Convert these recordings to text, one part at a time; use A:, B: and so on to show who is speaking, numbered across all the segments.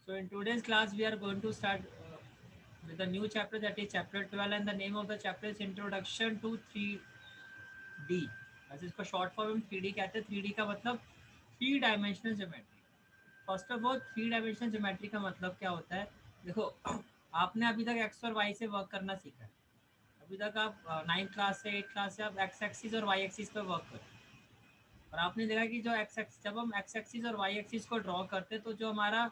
A: So in today's class, we are going to start with a new chapter, that is chapter 12, and the name of the chapter is Introduction to 3D. वैसे इसको short form में 3D कहते हैं. 3D का मतलब three dimensional geometry. First of all, three dimensional geometry का मतलब क्या होता है? देखो, आपने अभी तक एक्स और वाई से वर्क करना सीखा है. अभी तक आप 9th क्लास से 8th क्लास से आप एक्स एक्सिस और वाई एक्सिस पे वर्क करो. और आपने देखा कि जो एक्स एक्सिस, जब हम एक्स एक्सिस और वाई एक्सिस को ड्रॉ करते हैं तो जो हमारा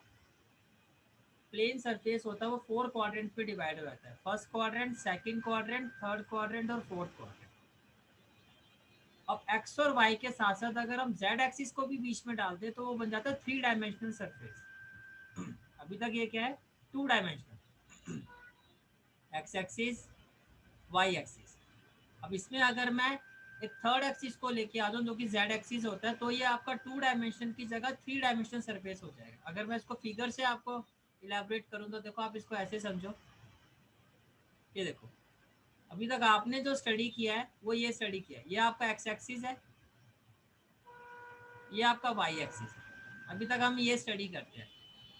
A: प्लेन सरफेस होता है वो फोर क्वाड्रेंट पे डिवाइड हो जाता है. First quadrant, second quadrant, third quadrant और फोर्थ क्वाड्रेंट. अब एक्स और वाई के साथ साथ अगर हम जेड एक्सिस को भी बीच में डालते हैं तो वो बन जाता है थ्री डायमेंशनल सरफेस. अभी तक ये क्या है? Two dimensional. X axis, Y axis. अब इसमें अगर मैं एक थर्ड एक्सिस को लेके आ जाऊँ जो कि जेड एक्सिस होता है, तो ये आपका टू डायमेंशन की जगह थ्री डायमेंशनल सरफेस हो जाएगा. अगर मैं इसको फिगर से आपको इलेबोरेट करूँ तो देखो, आप इसको ऐसे समझो. ये देखो, अभी तक आपने जो स्टडी किया है वो ये स्टडी किया है. ये आपका एक्स एक्सिस है, ये आपका वाई एक्सिस है. अभी तक हम ये स्टडी करते हैं.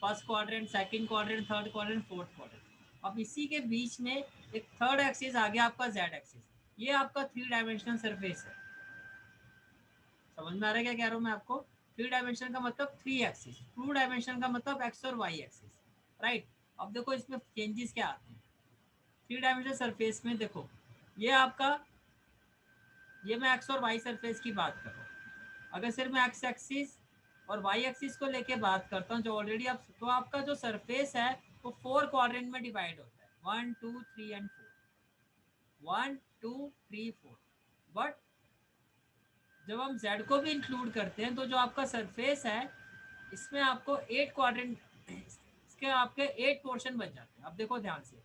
A: First quadrant, second quadrant, third quadrant, fourth quadrant. अब इसी के बीच में एक थर्ड एक्सिस आ गया आपका जेड एक्सिस. ये आपका थ्री डायमेंशनल सरफेस है. समझ में आ रहा है क्या कह रहा हूँ मैं आपको? थ्री डायमेंशन का मतलब थ्री एक्सिस, टू डायमेंशन का मतलब एक्स और वाई एक्सिस. राइट. अब देखो इसमें चेंजेस क्या आते हैं. थ्री डायमेंशनल सरफेस में देखो, ये आपका, ये मैं एक्स और वाई सरफेस की बात कर रहा हूँ. अगर सिर्फ मैं एक्स एक्सिस और वाई एक्सिस को लेके बात करता हूँ जो ऑलरेडी आप, तो आपका जो सरफेस है वो फोर क्वाड्रेंट में डिवाइड होता है. One two three and four. One two three four. But जब हम जेड को भी इंक्लूड करते हैं तो जो आपका सरफेस है इसमें आपको एट क्वाड्रेंट, इसके आपके एट पोर्शन बन जाते हैं. अब देखो ध्यान से,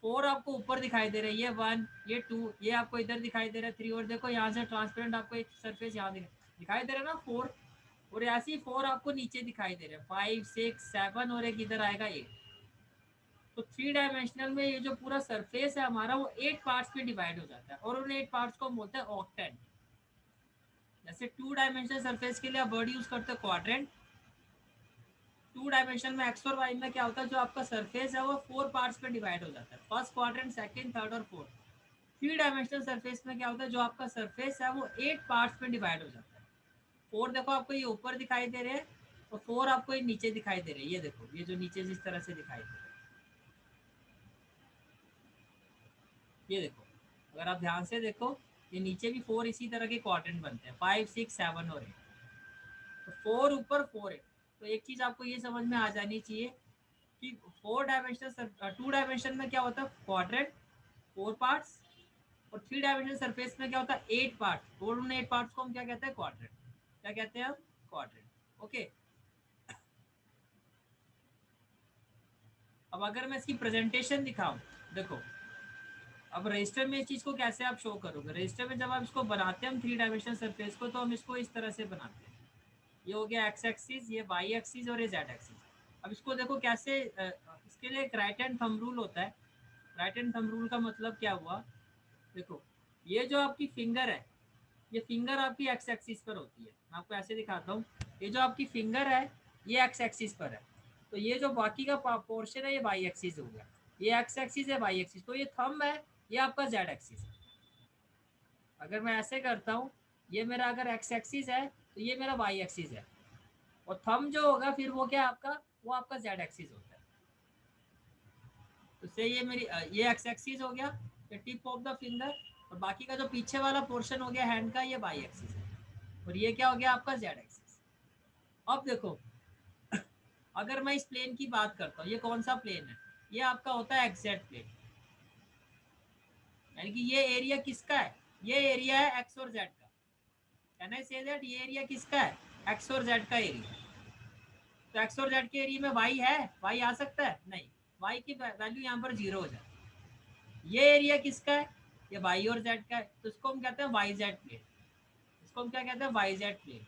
A: फोर आपको ऊपर दिखाई दे रही है, वन, ये टू, ये आपको इधर दिखाई दे रहा है थ्री, और देखो यहाँ से ट्रांसपेरेंट आपको एक सरफेस यहाँ दिखाई दे रहा है ना, फोर. और ऐसे ही फोर आपको नीचे दिखाई दे रहे हैं, फाइव, सिक्स, सेवन, और एक इधर आएगा एट. तो थ्री डायमेंशनल में ये जो पूरा सरफेस है हमारा वो एट पार्ट्स में डिवाइड हो जाता है, और उन एट पार्ट्स को हम बोलते हैं ऑक्टेंट. जैसे टू डायमेंशनल सरफेस के लिए आप वर्ड यूज करते हैं क्वाड्रेंट. टू डायमेंशन में एक्स और वाई में क्या होता है, जो आपका सरफेस है वो फोर पार्ट्स में डिवाइड हो जाता है, फर्स्ट क्वाड्रेंट, सेकंड, थर्ड और फोर्थ. थ्री डायमेंशनल सरफेस में क्या होता है, जो आपका सरफेस है वो एट पार्ट्स में डिवाइड हो जाता है. फोर देखो आपको ये ऊपर दिखाई दे रहे हैं, और फोर आपको ये नीचे दिखाई दे रहे हैं. ये देखो, ये जो नीचे जिस तरह से दिखाई दे रहे हैं, ये देखो, अगर आप ध्यान से देखो, ये नीचे भी फोर इसी तरह के क्वाड्रेंट बनते हैं, फाइव, सिक्स, सेवन और एट. तो फोर ऊपर, फोर एट. तो एक चीज आपको ये समझ में आ जानी चाहिए कि फोर डायमेंशनल, टू डायमेंशन में क्या होता है, क्वाड्रेंट, फोर पार्ट्स. और थ्री डायमेंशनल सरफेस में क्या होता है, एट पार्ट्स. और उन एट पार्ट्स को हम क्या कहते हैं, क्वाड्रेंट. क्या कहते हैं हम? क्वाड्रेंट. ओके. अब अगर मैं इसकी प्रेजेंटेशन दिखाऊं, देखो, अब रजिस्टर में इस चीज को कैसे आप शो करोगे. रजिस्टर में जब आप इसको बनाते हैं हम थ्री डायमेंशनल सरफेस को, तो हम इसको इस तरह से बनाते हैं. ये हो गया एक्स एक्सिस, ये वाई एक्सिस और ये जेड एक्सिस. अब इसको देखो कैसे, इसके लिए एक राइट हैंड थंब रूल होता है. राइट हैंड थंब रूल का मतलब क्या हुआ, देखो, ये जो आपकी फिंगर है, ये फिंगर आपकी एक्स एक्सिस पर होती है. मैं आपको ऐसे दिखाता हूँ. ये जो आपकी फिंगर है ये एक्स एक्सिस पर है. तो ये जो बाकी का पोर्शन है ये वाई एक्सिस हो गया. ये एक्स एक्सिस है, वाई एक्सिस. तो ये थंब है, ये आपका जेड एक्सिस है. अगर मैं ऐसे करता हूँ, ये मेरा अगर एक्स एक्सिस है तो ये मेरा वाई एक्सिस है. और थंब जो होगा फिर वो क्या आपका, वो आपका जेड एक्सिस होता है. तो से ये मेरी ये एक्स एक्सिस हो गया, ये टिप ऑफ द फिंगर. और बाकी का जो पीछे वाला पोर्शन हो गया हैंड का, ये वाई एक्सिस है. और ये क्या हो गया आपका, जेड एक्सिस. अब देखो, अगर मैं इस प्लेन की बात करता हूँ, ये कौन सा प्लेन है, ये आपका होता है एक्जेक्ट प्लेन. यानी कि ये एरिया किसका है, ये एरिया है एक्स और जेड का. कैन आई से दैट ये एरिया किसका है, एक्स और जेड का एरिया. तो एक्स और जेड के एरिया में वाई है, वाई आ सकता है नहीं, वाई की वैल्यू यहाँ पर जीरो हो जाती है. ये एरिया किसका है, ये वाई और जेड का है, तो इसको हम कहते हैं वाई जेड प्लेन. इसको हम क्या कहते हैं, वाई जेड प्लेन.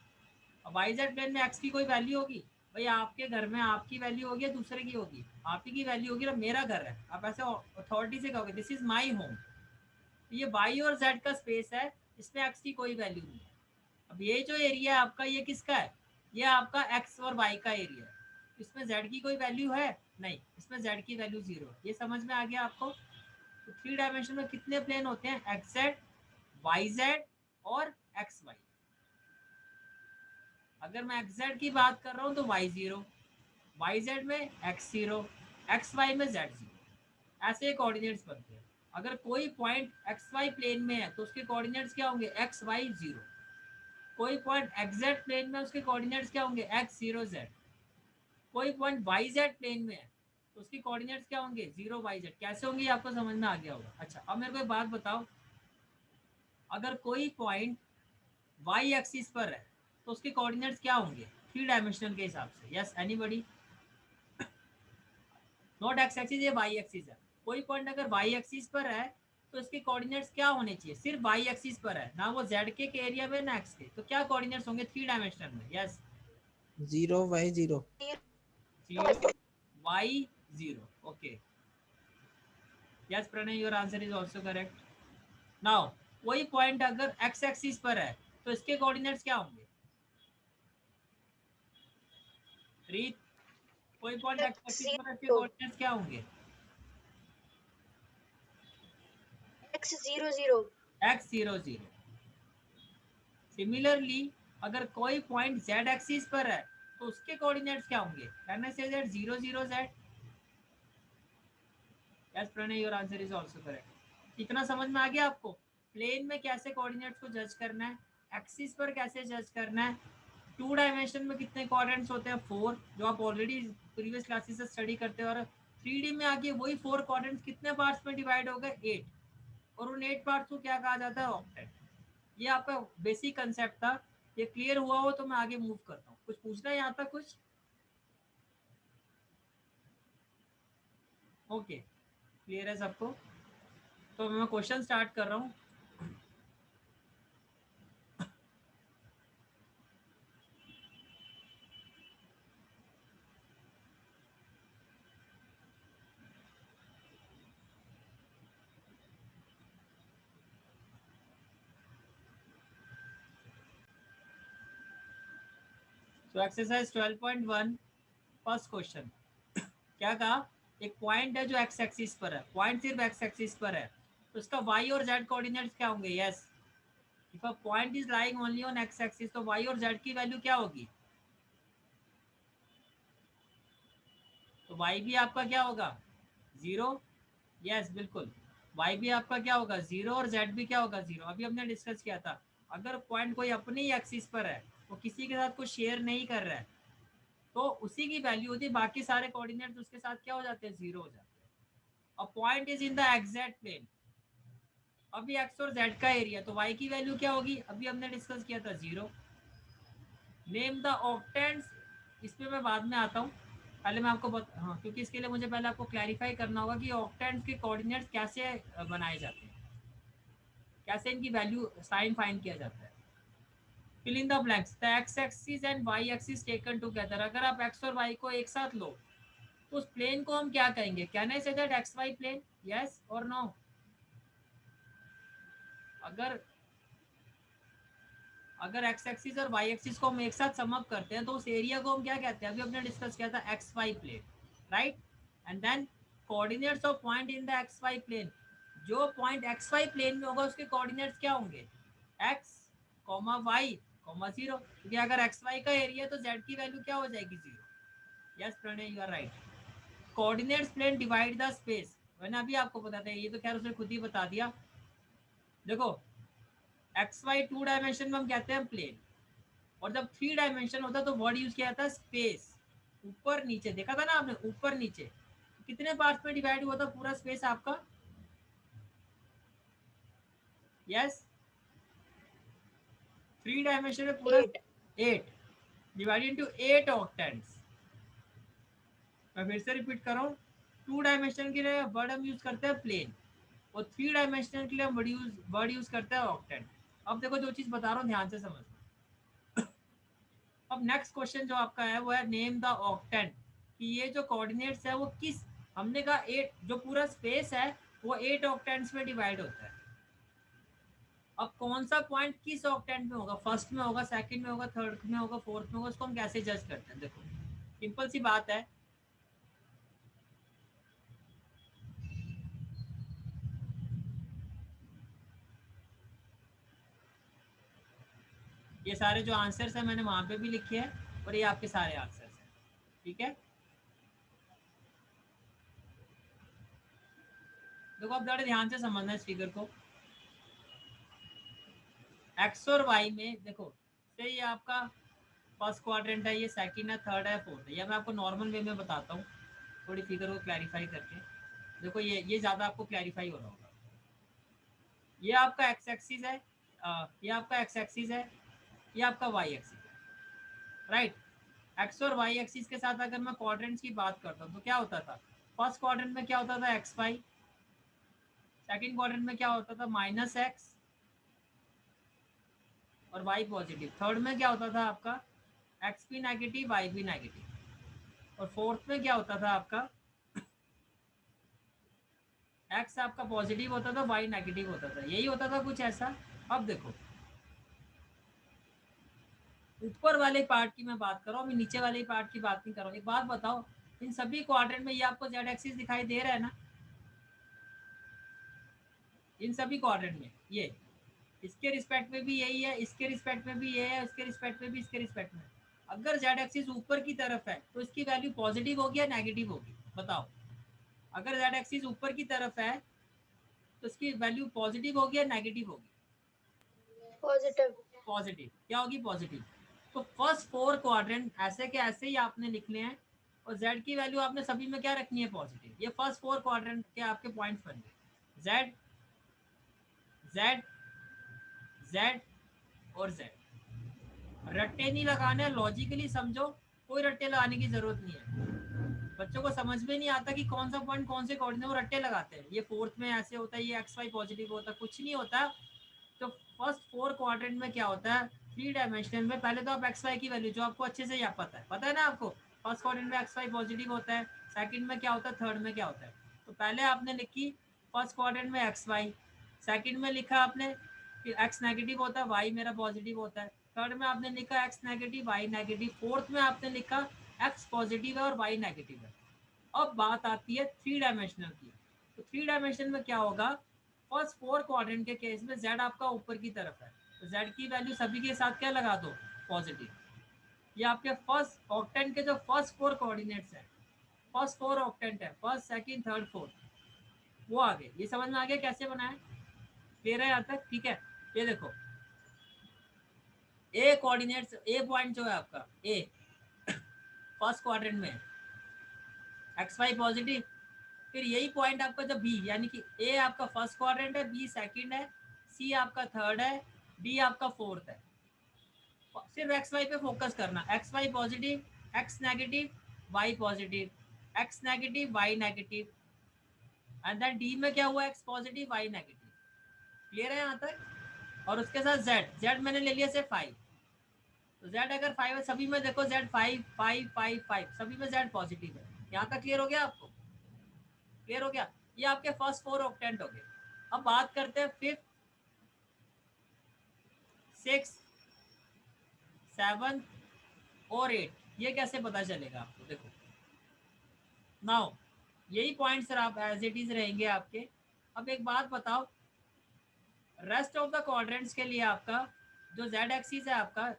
A: अब वाई जेड प्लेन में एक्स की कोई वैल्यू होगी, भाई आपके घर में आपकी वैल्यू होगी या दूसरे की होगी, आप ही की वैल्यू होगी ना. मेरा घर है, आप ऐसे अथॉरिटी से कहोगे दिस इज माई होम. ये वाई और जेड का स्पेस है, इसमें एक्स की कोई वैल्यू नहीं है. अब ये जो एरिया है आपका, ये किसका है, ये आपका एक्स और वाई का एरिया है. इसमें z की कोई वैल्यू है नहीं, इसमें z की वैल्यू 0। ये समझ में आ गया आपको? तो 3 डायमेंशन में कितने प्लेन होते हैं? xz, yz और xy। अगर मैं xz की बात कर रहा हूँ तो y0, yz में x0, xy में z0, ऐसे कोऑर्डिनेट्स बनते हैं। अगर कोई पॉइंट xy प्लेन में है तो उसके कोऑर्डिनेट्स क्या होंगे? x y 0। कोई पॉइंट xz प्लेन में, उसके कोऑर्डिनेट्स क्या होंगे? x 0 z। कोई पॉइंट yz प्लेन में है तो उसके कोऑर्डिनेट्स क्या होंगे? 0 yz। कैसे होंगे आपको समझ में आ गया होगा। अच्छा, अब मेरे को एक बात बताओ, अगर कोई पॉइंट y एक्सिस पर है तो उसके कोऑर्डिनेट्स क्या होंगे 3 डायमेंशनल के हिसाब से? Yes anybody? Not x axis, ये y एक्सिस है। कोई पॉइंट अगर y एक्सिस पर है तो इसके कोऑर्डिनेट्स क्या होने चाहिए? सिर्फ y एक्सिस पर है ना, वो z के एरिया में ना x के, तो क्या कोऑर्डिनेट्स होंगे 3 डायमेंशनल में? Yes
B: 0 y 0।
A: 0 y 0। Okay, yes Pranay, your answer is also correct. Now कोई पॉइंट अगर x एक्सिस पर है तो इसके कोऑर्डिनेट्स क्या होंगे? रीत, कोई पॉइंट x एक्सिस पर है, इसके
C: x0
A: कोऑर्डिनेट्स क्या होंगे?
C: x 0 0
A: x 0 0। सिमिलरली अगर कोई पॉइंट z एक्सिस पर है तो उसके कोऑर्डिनेट्स क्या होंगे? कहने से z 0 0 z। Yes Pranay, your answer is also correct. इतना समझ में आ गया आपको? प्लेन में कैसे कोऑर्डिनेट्स को जज करना है, एक्सिस पर कैसे जज करना है, 2 डायमेंशन में कितने क्वाड्रेंट्स होते हैं? 4, जो आप ऑलरेडी प्रीवियस क्लासेस से स्टडी करते हो। और 3D में आके वही 4 क्वाड्रेंट्स कितने पार्ट्स में डिवाइड हो गए? 8। और उन 8 पार्ट्स को क्या कहा जाता है? ऑक्टेट। ये आपका बेसिक कंसेप्ट था। ये क्लियर हुआ हो तो मैं आगे मूव करता हूँ। कुछ पूछना है यहाँ तक कुछ? ओके, क्लियर है सबको? तो मैं क्वेश्चन स्टार्ट कर रहा हूँ। तो एक्सरसाइज 12.1 फर्स्ट क्वेश्चन क्या कहा? एक पॉइंट है जो एक्स एक्सिस पर है, पॉइंट सिर्फ एक्स एक्सिस पर है, तो उसका वाई और जेड कोऑर्डिनेट्स क्या होंगे? Yes, if a point is lying only on x axis तो वाई और जेड की वैल्यू क्या होगी? तो वाई भी आपका क्या होगा? 0। यस बिल्कुल, वाई भी आपका क्या होगा? 0 और जेड भी क्या होगा? 0। अभी हमने डिस्कस किया था, अगर पॉइंट कोई अपनी ही एक्सिस पर है, वो किसी के साथ कुछ शेयर नहीं कर रहा है, तो उसी की वैल्यू होती है, बाकी सारे कोऑर्डिनेट्स उसके साथ क्या हो जाते हैं? 0 हो जाते हैं। और point is in the exact plane, अभी एक्स और जेड का एरिया, तो वाई की वैल्यू क्या होगी? अभी हमने डिस्कस किया था 0। नेम द ऑक्टेंट्स, इस पे मैं बाद में आता हूँ, पहले मैं आपको हाँ, क्योंकि इसके लिए मुझे पहले आपको क्लैरिफाई करना होगा कि ऑक्टेंट्स के कोऑर्डिनेट्स कैसे बनाए जाते हैं, कैसे इनकी वैल्यू साइन फाइंड किया जाता है। Fill in the blanks, the X axis and Y axis taken together. अगर आप एक्स और वाई को एक साथ लो तो उस प्लेन को हम क्या कहेंगे? Can I say that X Y plane? Yes और नो? अगर अगर एक्स एक्सिस और वाई एक्सिस को हम एक साथ सम अप करते हैं तो उस एरिया को हम क्या कहते हैं? अभी हमने डिस्कस किया था X Y plane, right? And then coordinates of point in the X Y plane, जो पॉइंट एक्स वाई प्लेन में होगा उसके कोऑर्डिनेट्स क्या होंगे? एक्स कॉमा वाई कॉमा 0, क्योंकि अगर एक्स वाई का एरिया है तो जेड की वैल्यू क्या हो जाएगी? 0। Yes Pranay, you are right. Coordinates plane divide the space, मैंने अभी आपको बताया, ये तो खैर उसने खुद ही बता दिया। देखो, एक्स वाई 2 डायमेंशन में हम कहते हैं प्लेन, और जब 3 डायमेंशन होता है तो वर्ड यूज किया जाता है स्पेस। ऊपर नीचे देखा था ना आपने, ऊपर नीचे कितने पार्ट्स में डिवाइड हुआ था पूरा स्पेस आपका? यस, 3 डायमेंशन में पूरा
C: 8
A: 8 डिवाइडेड इनटू 8 ऑक्टेंट्स। मैं फिर से रिपीट कर रहा हूँ, 2 डायमेंशन के लिए वर्ड हम यूज करते हैं प्लेन, और 3 डायमेंशन के लिए हम वर्ड यूज करते हैं ऑक्टेंट। अब देखो, जो चीज बता रहा हूँ ध्यान से समझना। अब नेक्स्ट क्वेश्चन जो आपका है वो है नेम द ऑक्टेंट, कि ये जो कोऑर्डिनेट्स है वो किस, हमने कहा 8, जो पूरा स्पेस है वो 8 ऑक्टेंट्स में डिवाइड होता है। अब कौन सा पॉइंट किस ऑक्टेंट में होगा? फर्स्ट में होगा, सेकंड में होगा, थर्ड में होगा, फोर्थ में होगा, उसको हम कैसे जज करते हैं? देखो, सिंपल सी बात है। ये सारे जो आंसर्स हैं मैंने वहां पे भी लिखे हैं और ये आपके सारे आंसर्स हैं, ठीक है। देखो आप थोड़ा ध्यान से समझना इस फिगर को। एक्स और वाई में देखो, से ये आपका फर्स्ट क्वाड्रेंट है, ये सेकंड है, थर्ड है, फोर्थ है। ये मैं आपको नॉर्मल वे में बताता हूँ थोड़ी फिगर को क्लैरिफाई करके। देखो ये ज़्यादा आपको क्लैरिफाई हो रहा होगा। ये आपका एक्स एक्सिस है, ये आपका एक्स एक्सिस है, ये आपका वाई एक्सिस है, राइट। एक्स और वाई एक्सिस के साथ अगर मैं क्वाड्रेंट्स की बात करता हूँ तो क्या होता था, फर्स्ट क्वाड्रेंट में क्या होता था एक्स वाई, सेकंड क्वाड्रेंट में क्या होता था माइनस एक्स और वाई पॉजिटिव, थर्ड में क्या होता था आपका एक्स भी नेगेटिव वाई भी नेगेटिव, और फोर्थ में क्या होता था आपका एक्स आपका पॉजिटिव होता था वाई नेगेटिव होता था। यही होता था कुछ ऐसा। अब देखो ऊपर वाले पार्ट की मैं बात कर रहा हूँ, अभी नीचे वाले पार्ट की बात नहीं कर रहा हूँ। एक बात बताओ, इन सभी क्वाड्रेंट में ये आपको जेड एक्सिस दिखाई दे रहा है ना, इन सभी क्वाड्रेंट में ये, इसके रिस्पेक्ट में भी यही है, इसके रिस्पेक्ट में भी ये है, इसके रिस्पेक्ट में भी, इसके रिस्पेक्ट में। अगर जेड एक्सिस ऊपर की तरफ है तो इसकी वैल्यू पॉजिटिव होगी या नेगेटिव होगी, बताओ। अगर जेड एक्सिस ऊपर की तरफ है तो इसकी वैल्यू पॉजिटिव होगी या नेगेटिव होगी,
C: पॉजिटिव।
A: पॉजिटिव। क्या होगी, पॉजिटिव। तो फर्स्ट फोर क्वाड्रेंट ऐसे के ऐसे ही आपने लिखने हैं और z की वैल्यू आपने सभी में क्या रखनी है, पॉजिटिव। ये फर्स्ट फोर क्वाड्रेंट के आपके पॉइंट्स बन गए, z z z और z। रट्टे नहीं लगाने, लॉजिकली समझो, कोई रट्टे लगाने की जरूरत नहीं है। बच्चों को समझ में नहीं आता कि कौन सा पॉइंट कौन से कोऑर्डिनेट, वो रट्टे लगाते हैं, ये फोर्थ में ऐसे होता है, ये एक्स वाई पॉजिटिव होता है, कुछ नहीं होता। तो फर्स्ट फोर क्वाड्रेंट में क्या होता है, थ्री डायमेंशनल में पहले तो आप एक्स वाई की वैल्यू जो आपको अच्छे से या पता है ना आपको, फर्स्ट क्वाड्रेंट में एक्स वाई पॉजिटिव होता है, सेकंड में क्या होता है, थर्ड में क्या होता है। तो पहले आपने लिखी फर्स्ट क्वाड्रेंट में एक्स वाई, सेकंड में लिखा आपने कि एक्स नेगेटिव होता है, वाई मेरा पॉजिटिव होता है, थर्ड में आपने लिखा X negative Y negative, fourth में आपने लिखा एक्स पॉजिटिव है और वाई नेगेटिव है। अब बात आती है थ्री डायमेंशनल की। तो थ्री डायमेंशनल में क्या होगा, फर्स्ट फोर क्वाड्रेंट के केस में z आपका ऊपर की तरफ है, तो z की वैल्यू सभी के साथ क्या लगा दो, पॉजिटिव। ये आपके फर्स्ट ऑक्टेंट के जो फर्स्ट फोर कोऑर्डिनेट्स हैं, फर्स्ट फोर ऑक्टेंट है, फर्स्ट सेकंड थर्ड फोर्थ, वो आ गए। ये समझ में आ गया कैसे बनाए, क्लियर है यहाँ तक, ठीक है। ये देखो ए कोऑर्डिनेट्स, ए पॉइंट जो है आपका ए फर्स्ट क्वाड्रेंट में एक्स वाई पॉजिटिव, फिर यही पॉइंट आपका जब बी, यानी कि ए आपका फर्स्ट क्वाड्रेंट है, बी सेकंड है, सी आपका थर्ड है, डी आपका फोर्थ है। सिर्फ एक्स वाई पे फोकस करना, X Y positive, X negative, Y positive, X negative, Y negative, and then D में क्या हुआ, X positive Y negative. Clear है यहाँ तक। और उसके साथ जेड, जेड मैंने ले लिया सिर्फ 5, तो जेड अगर 5 है सभी में, देखो जेड 5 5 5 5 सभी में जेड पॉजिटिव है। यहाँ तक क्लियर हो गया आपको, क्लियर हो गया। ये आपके फर्स्ट फोर ऑक्टेंट हो गए। अब बात करते हैं फिफ्थ, सिक्स, सेवन और 8। ये कैसे पता चलेगा आपको, देखो नाउ यही पॉइंट्स आप एज इट इज रहेंगे आपके। अब एक बात बताओ, रेस्ट ऑफ द क्वाड्रेंट्स के लिए आपका जो जेड एक्सिस है आपका,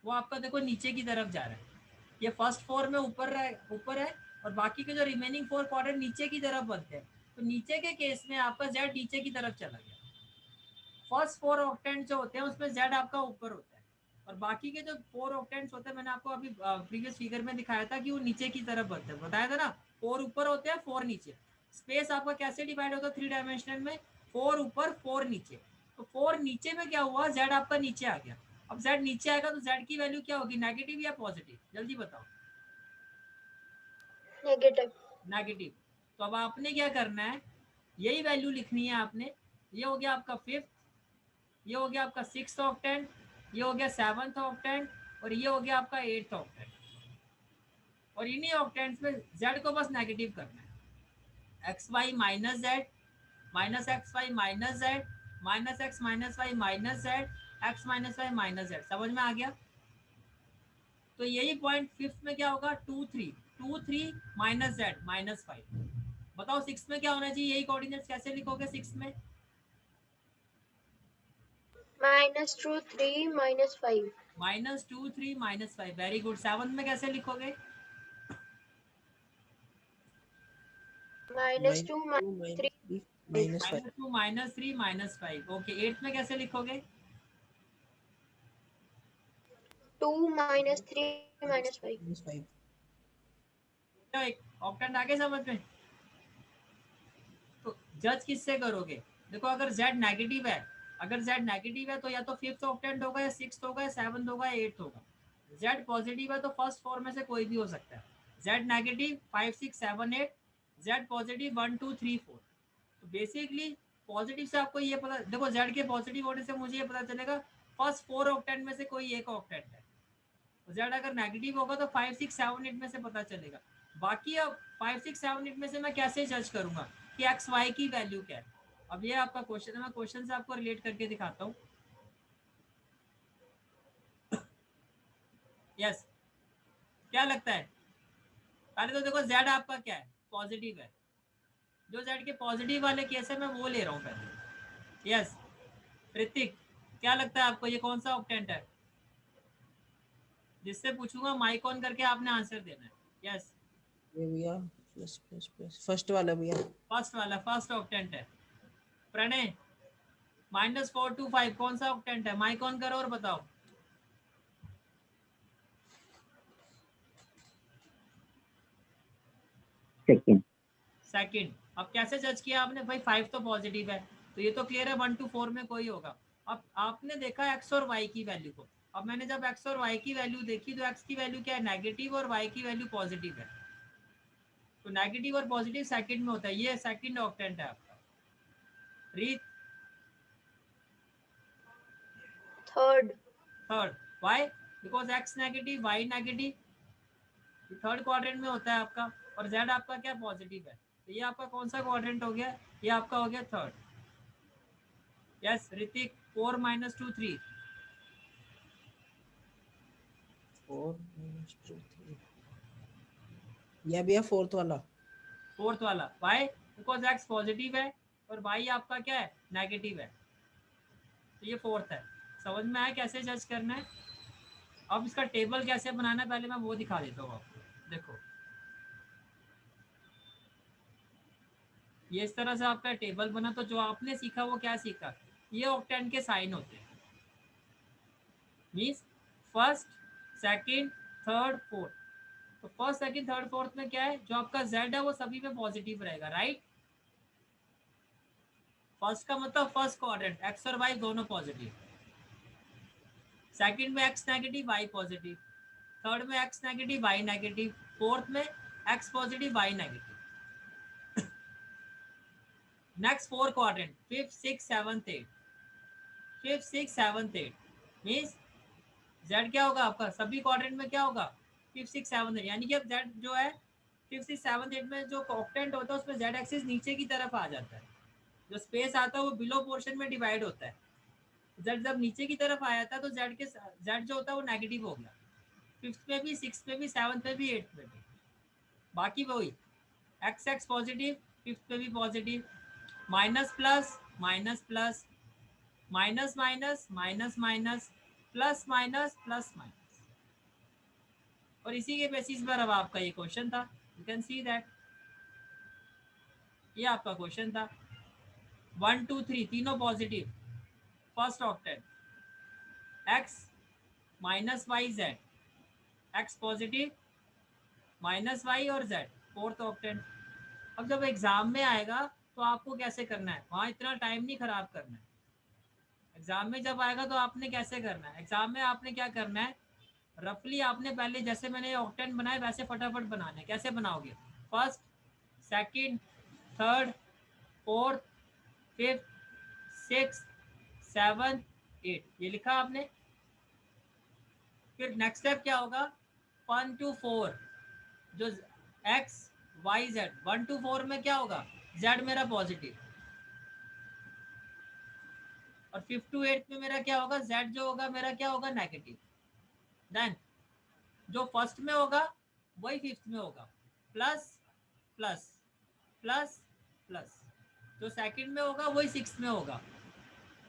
A: वो आपका देखो नीचे की तरफ जा रहा है। ये फर्स्ट फोर में ऊपर है और बाकी के जो रिमेनिंग फोर क्वाड्रेंट नीचे की तरफ बनते हैं। तो नीचे के केस में आपका जेड नीचे की तरफ चला गया। फर्स्ट फोर ऑक्टेंट जो होते हैं उसमें जेड आपका ऊपर होता है, और बाकी के जो फोर ऑक्टेंट्स होते हैं, मैंने आपको अभी प्रीवियस फिगर में दिखाया था कि वो नीचे की तरफ बनते हैं, बताया था ना, फोर ऊपर होते हैं फोर नीचे। स्पेस आपका कैसे डिवाइड होता है थ्री डायमेंशनल में, फोर ऊपर फोर नीचे। तो फोर नीचे में क्या हुआ, जेड आपका नीचे आ गया। अब जेड नीचे आएगा तो जेड की वैल्यू क्या होगी, नेगेटिव या पॉजिटिव, जल्दी बताओ।
C: नेगेटिव।
A: नेगेटिव। तो अब आपने क्या करना है, यही वैल्यू लिखनी है आपने। ये हो गया आपका फिफ्थ, ये हो गया आपका सिक्स ऑक्टेंट, ये हो गया सेवंथ ऑक्टेंट, और ये हो गया आपका एट्थ ऑक्टेंट। और इन्हीं ऑक्टेंट्स में जेड को बस नेगेटिव करना है। X Y minus Z, minus X Y minus Z, minus X minus Y minus Z, X minus Y minus Z. समझ में आ गया। तो यही पॉइंट फिफ्थ में क्या होगा, 2 3 माइनस जेड -5। बताओ सिक्स में क्या होना चाहिए, यही कोऑर्डिनेट्स कैसे लिखोगे सिक्स में?
C: -2 3 -5
A: -2 3 -5, वेरी गुड। सेवन में कैसे लिखोगे?
C: -2
B: -2
C: -3
B: -3 -5
A: -2 -3 -5, ओके। एट्थ में कैसे लिखोगे?
C: 2 -3 -5
B: -5
A: क्या एक ऑक्टेंट आगे समझ में? तो जज किससे करोगे? देखो अगर z नेगेटिव है, अगर z नेगेटिव है तो या तो फिफ्थ ऑक्टेंट होगा, या सिक्स होगा, या सेवंथ होगा, या एट्थ होगा। z पॉजिटिव है तो फर्स्ट फोर में से कोई भी हो सकता है। z negative 5 6 7 8, z positive 1 2 3 4। तो बेसिकली पॉजिटिव से आपको ये पता, देखो z के पॉजिटिव होने से मुझे ये पता चलेगा फर्स्ट फोर ऑक्टेंट में से कोई एक ऑक्टेंट है। जेड अगर नेगेटिव होगा तो 5 6 7 8 में से पता चलेगा। बाकी अब 5 6 7 8 में से मैं कैसे जज करूंगा कि एक्स वाई की वैल्यू क्या है? अब ये आपका क्वेश्चन है, मैं क्वेश्चन से आपको रिलेट करके दिखाता हूँ। यस, क्या लगता है? पहले तो देखो जेड आपका क्या है, पॉजिटिव है। जो जेड के पॉजिटिव वाले केस है मैं वो ले रहा हूँ पहले। यस, ऋतिक क्या लगता है आपको, ये कौन सा ऑक्टेंट है? जिससे पूछूंगा माइक ऑन करके आपने आंसर देना है। यस,
B: ये भैया प्लस प्लस प्लस फर्स्ट वाला भैया।
A: फर्स्ट वाला, फर्स्ट ऑक्टेंट है। प्रणय -4 2 5 कौन सा ऑक्टेंट है? माइक ऑन करो और बताओ।
D: सेकेंड।
A: सेकंड। अब कैसे जज किया आपने भाई, 5 तो पॉजिटिव है, तो ये तो क्लियर है 1 2 4 में कोई होगा। अब आपने देखा एक्स और वाई की वैल्यू को। अब मैंने जब एक्स और वाई की वैल्यू देखी तो एक्स की वैल्यू क्या है, नेगेटिव, और वाई की वैल्यू पॉजिटिव है। तो नेगेटिव और पॉजिटिव सेकंड में होता है, ये सेकंड ऑक्टेंट है आपका। Reet
C: third
A: third. Why? Because X negative Y negative, third quadrant में होता है आपका। और जेड आपका क्या, पॉजिटिव है। तो ये आपका कौन सा क्वाड्रेंट हो गया? ये आपका हो गया थर्ड। यस ऋतिक, 4 -2 3।
B: 4 -2 3 या भैया फोर्थ वाला।
A: फोर्थ वाला। वाई? बिकॉज एक्स पॉजिटिव है और वाई आपका क्या है, नेगेटिव है। तो ये फोर्थ है। समझ में आया कैसे जज करना है? अब इसका टेबल कैसे बनाना है पहले मैं वो दिखा देता हूँ आपको। देखो ये इस तरह से आपका टेबल बना, तो जो आपने सीखा वो क्या सीखा, ये ऑक्टेंट के साइन होते हैं। Means first second third fourth. तो फर्स्ट सेकंड थर्ड फोर्थ में क्या है, जो आपका जेड है वो सभी में पॉजिटिव रहेगा, राइट। फर्स्ट का मतलब फर्स्ट क्वाड्रेंट, एक्स और वाई दोनों पॉजिटिव। सेकंड में x negative Y positive. Third में x negative Y negative. Fourth में x positive Y negative. Next four quadrant, fifth six seventh eight. Fifth six seventh eight means z क्या होगा आपका, सभी quadrant में क्या होगा, फिफ्थ सिक्स सेवंथ एट। यानी कि अब जेड जो है फिफ्थ सिक्स सेवंथ एट में जो ऑक्टेंट होता है उसमें जेड एक्सिस नीचे की तरफ आ जाता है। जो स्पेस आता है वो बिलो पोर्शन में डिवाइड होता है। जेड जब नीचे की तरफ आया था तो जेड जो होता है वो नेगेटिव हो गया, फिफ्थ में भी, सिक्स में भी, सेवंथ में भी, एट्थ में भी। बाकी वही एक्स एक्स पॉजिटिव, फिफ्थ में भी positive. Minus plus minus plus, minus minus minus minus, plus minus plus minus. और इसी के बेसिस पर अब आपका ये क्वेश्चन था। यू कैन सी दैट ये आपका क्वेश्चन था। 1 2 3 तीनों positive, first octant. X minus Y Z, X positive minus Y और जेड, फोर्थ ऑक्टेंट। अब जब एग्जाम में आएगा तो आपको कैसे करना है, वहाँ इतना टाइम नहीं खराब करना है। एग्जाम में जब आएगा तो आपने कैसे करना है, एग्जाम में आपने क्या करना है, रफली आपने पहले जैसे मैंने ऑक्टेंट बनाए वैसे फटाफट बनाना है। कैसे बनाओगे, first second third fourth fifth six seven eight, ये लिखा आपने। फिर नेक्स्ट स्टेप क्या होगा, 1 to 4 जो एक्स वाई जेड, 1 to 4 में क्या होगा, जेड मेरा पॉजिटिव। और 5 to 8 में मेरा क्या होगा, जेड जो होगा मेरा क्या होगा, नेगेटिव। देन जो फर्स्ट में होगा वही फिफ्थ में होगा, प्लस प्लस प्लस प्लस। जो सेकंड में होगा वही सिक्स में होगा।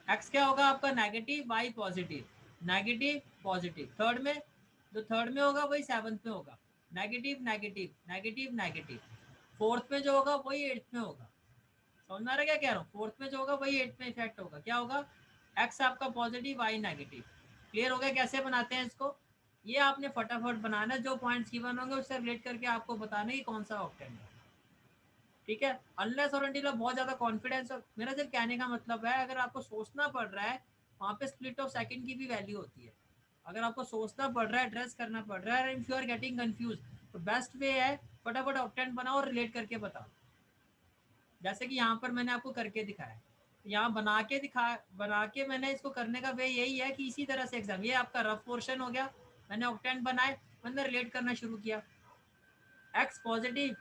A: एक्स क्या होगा आपका negative, Y positive, negative positive. Third में, जो थर्ड में होगा वही सेवंथ में होगा, negative negative negative negative. Fourth में जो होगा वही एट्थ में होगा। समझ में आ रहा है क्या कह रहा हूँ? फोर्थ में जो होगा वही एट्थ में इफेक्ट होगा। क्या होगा? एक्स आपका पॉजिटिव, वाई नेगेटिव। क्लियर हो गया कैसे बनाते हैं इसको? ये आपने फटाफट बनाना, जो पॉइंट्स गिवन होंगे उससे रिलेट करके आपको बताना कि कौन सा ऑक्टेंट है। ठीक है, अनलेस और अनटिल बहुत ज्यादा कॉन्फिडेंस। मेरा सिर्फ कहने का मतलब है, अगर आपको सोचना पड़ रहा है, वहाँ पे स्प्लिट ऑफ सेकंड की भी वैल्यू होती है। अगर आपको सोचना पड़ रहा है, एड्रेस करना पड़ रहा है, if you are getting confuse, तो बेस्ट वे है फटाफट ऑक्टेंट बनाओ और रिलेट करके बताओ। जैसे कि यहाँ पर मैंने आपको करके दिखाया, यहाँ बना के मैंने इसको करने का वे यही है कि इसी तरह से एग्जाम, ये आपका रफ पोर्शन हो गया, मैंने ऑक्टेंट बनाए, मैंने रिलेट करना शुरू किया। एक्स पॉजिटिव,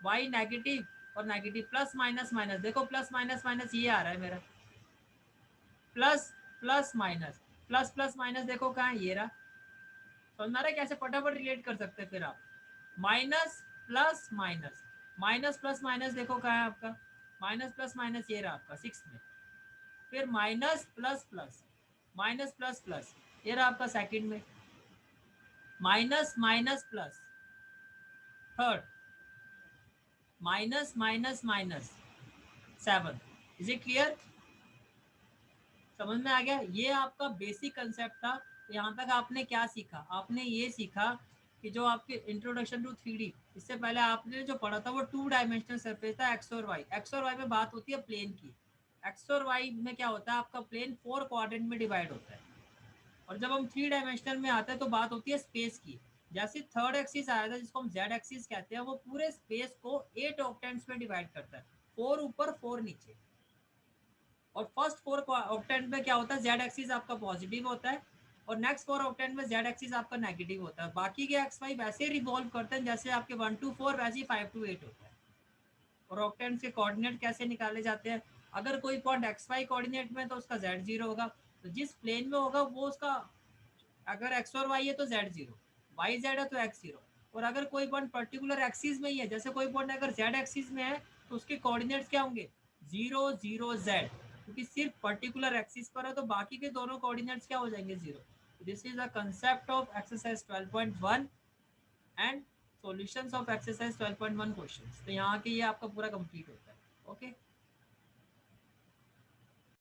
A: वाई नेगेटिव और नेगेटिव, प्लस माइनस माइनस। देखो प्लस माइनस माइनस ये आ रहा है मेरा, plus plus minus, plus plus minus देखो कहाँ है, ये रहा। समझ में आ रहा है कैसे फटाफट रिलेट कर सकते हैं फिर आप? Minus plus minus, minus plus minus देखो कहाँ है आपका, माइनस प्लस माइनस ये रहा आपका सिक्स में। फिर minus plus plus, minus plus plus ये रहा आपका सेकंड में। Minus minus plus third, minus minus minus seven. Is it clear? समझ में आ गया? ये आपका बेसिक कंसेप्ट था। यहाँ तक आपने क्या सीखा? आपने ये सीखा कि जो आपके इंट्रोडक्शन टू 3D, इससे पहले आपने जो पढ़ा था वो 2 डायमेंशनल सरफेस था, एक्स और वाई। एक्स और वाई में बात होती है प्लेन की। एक्स और वाई में क्या होता है, आपका प्लेन 4 क्वाड्रेंट में डिवाइड होता है। और जब हम 3 डायमेंशनल में आते हैं तो बात होती है स्पेस की। जैसे थर्ड एक्सिस आया था जिसको हम जेड एक्सिस कहते हैं, वो पूरे स्पेस को 8 ऑक्टेंट्स में डिवाइड करता है, 4 ऊपर 4 नीचे। और फर्स्ट 4 ऑक्टेंट में क्या होता है, जेड एक्सिस आपका पॉजिटिव होता है, और नेक्स्ट 4 ऑक्टेंट में जेड एक्सिस आपका नेगेटिव होता है। बाकी के एक्स वाई वैसे रिवॉल्व करते हैं जैसे आपके 1 to 4 वैसे ही 5 to 8 होता है। और ऑक्टेंट के कोऑर्डिनेट कैसे निकाले जाते हैं? अगर कोई पॉइंट एक्स वाई कोऑर्डिनेट में तो उसका जेड जीरो होगा, तो जिस प्लेन में होगा वो उसका, अगर एक्स और वाई है तो जेड जीरो, वाई जेड है तो एक्स जीरो। और अगर कोई पॉइंट पर्टिकुलर एक्सिस में ही है, जैसे कोई पॉइंट अगर जेड एक्सिस में है तो उसके कोऑर्डिनेट्स क्या होंगे, जीरो जीरो जेड, क्योंकि सिर्फ पर्टिकुलर एक्सिस पर है, तो बाकी के दोनों कोऑर्डिनेट्स क्या हो जाएंगे, zero. This is the concept of exercise 12.1 and solutions of exercise 12.1 questions. तो यहाँ के ये आपका पूरा कंप्लीट होता है। ओके।